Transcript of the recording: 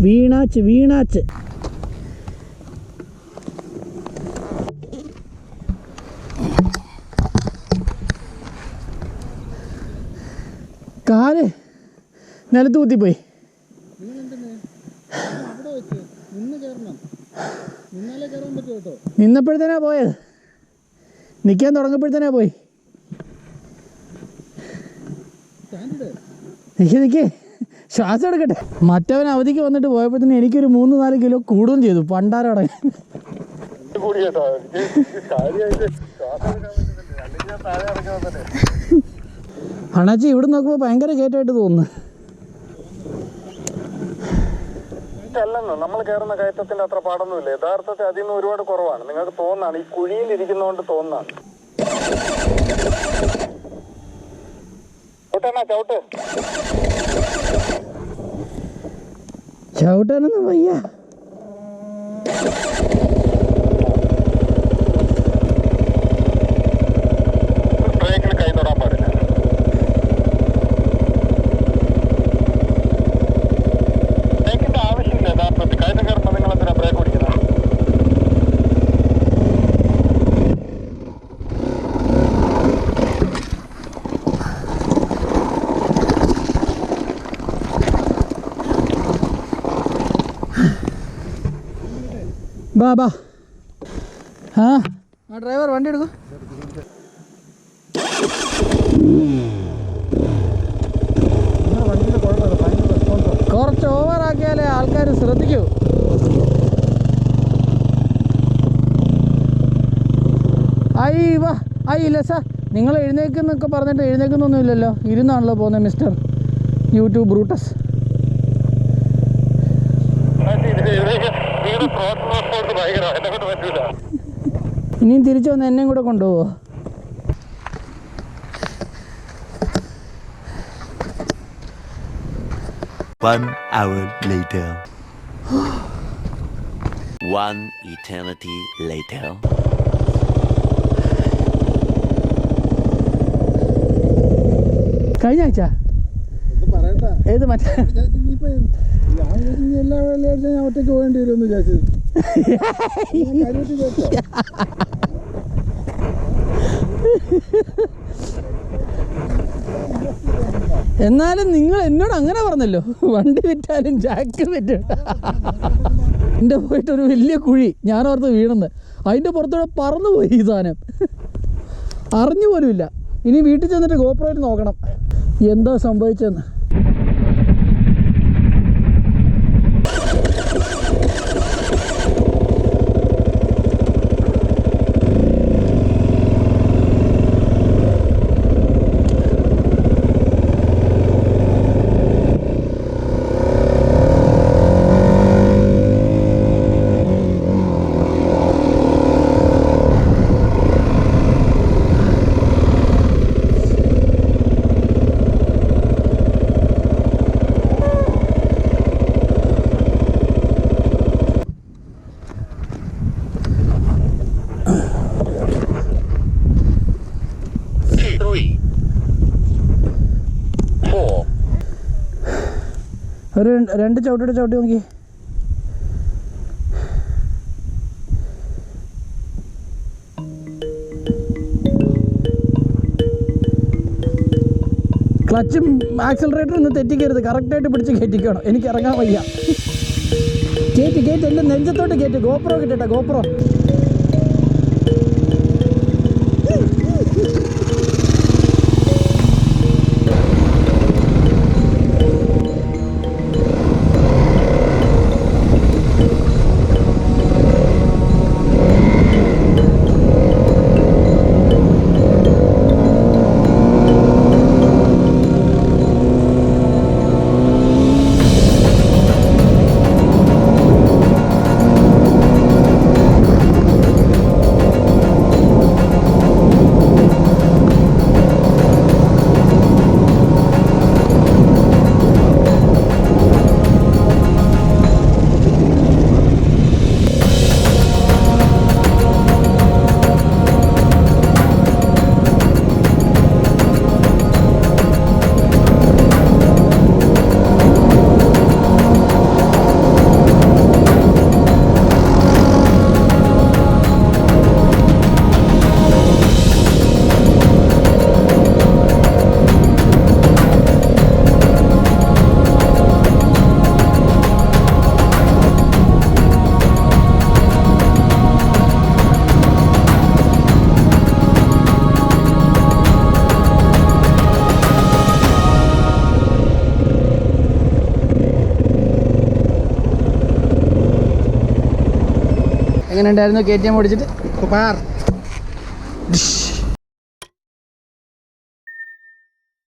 വീണാച്ച് കാല് നിലത്ത് കുത്തിപ്പോയി. നിന്നപ്പോഴത്തേനാ പോയത്, നിൽക്കാൻ തുടങ്ങപ്പോഴത്തേനാ പോയി. നിൽക്കേ ശ്വാസം എടുക്കട്ടെ. മറ്റവൻ അവധിക്ക് വന്നിട്ട് പോയപ്പോഴത്തേന് എനിക്കൊരു 3-4 കിലോ കൂടുകയും ചെയ്തു. പണ്ടാരോടെ അണച്ചി ഇവിടെ നോക്കുമ്പോൾ ഭയങ്കര കയറ്റമായിട്ട് തോന്നുന്നു. അല്ലെന്ന് നമ്മൾ കയറുന്ന കയറ്റത്തിന്റെ അത്ര പാടൊന്നുമില്ല. യഥാർത്ഥത്തിൽ അതിൽ നിന്ന് ഒരുപാട് കുറവാണ്. നിങ്ങൾക്ക് തോന്നാണ്, ഈ കുഴിയിൽ ഇരിക്കുന്നതുകൊണ്ട് തോന്നാണ്. ചവിട്ടാനൊന്നും വയ്യ. ബ്രേക്കിൽ കൈ തൊടാൻ പാടില്ല. ബ്രേക്കിന്റെ ആവശ്യമില്ല. യഥാർത്ഥത്തിൽ കയറ്റം കയറുമ്പോൾ നിങ്ങൾ എന്തിനാ ബ്രേക്ക് പിടിക്കുന്നത്? ബാ ആ ഡ്രൈവർ വണ്ടി എടുക്കും. കുറച്ച് ഓവറാക്കിയാലേ ആൾക്കാർ ശ്രദ്ധിക്കൂ. ഇല്ല സാർ, നിങ്ങൾ എഴുന്നേക്കെന്നൊക്കെ പറഞ്ഞിട്ട് എഴുന്നേക്കുന്നൊന്നുമില്ലല്ലോ, ഇരുന്നാണല്ലോ പോകുന്നത് മിസ്റ്റർ യൂട്യൂബ് ബ്രൂട്ടസ്. ഇനിയും തിരിച്ചു വന്ന് എന്നെയും കൂടെ കൊണ്ടുപോവോ? One hour later. One eternity later. കഴിഞ്ഞ ആഴ്ച ഏത് മറ്റേ എല്ലാ വെള്ളിയാഴ്ച ഞാൻ ഒറ്റയ്ക്ക് പോകേണ്ടി വരുമെന്ന് വിചാരിച്ചത്. എന്നാലും നിങ്ങൾ എന്നോട് അങ്ങനെ പറഞ്ഞല്ലോ, വണ്ടി വിറ്റാലും ജാക്ക് വിറ്റ്. എൻ്റെ പോയിട്ടൊരു വലിയ കുഴി, ഞാനോർത്ത് വീണെന്ന്. അതിൻ്റെ പുറത്തൂടെ പറന്നുപോയി ഈ സാധനം, അറിഞ്ഞു പോലുമില്ല. ഇനി വീട്ടിൽ ചെന്നിട്ട് ഗോപ്രോയിൽ നോക്കണം എന്താ സംഭവിച്ചതെന്ന്. ഒരു 2 ചവിട്ടി നോക്കി. ക്ലച്ചും ആക്സിലറേറ്ററും ഒന്ന് തെറ്റിക്കരുത്, കറക്റ്റായിട്ട് പിടിച്ച് കയറ്റിക്കണം. എനിക്ക് ഇറങ്ങാൻ വയ്യ. കയറ്റി എൻ്റെ നെഞ്ചത്തോട്ട് കയറ്റി. ഗോപ്രോ കിട്ടട്ടെ, ഗോപ്രോ. എങ്ങനെ ഉണ്ടായിരുന്നു KTM ഓടിച്ചിട്ട്? സൂപ്പർ.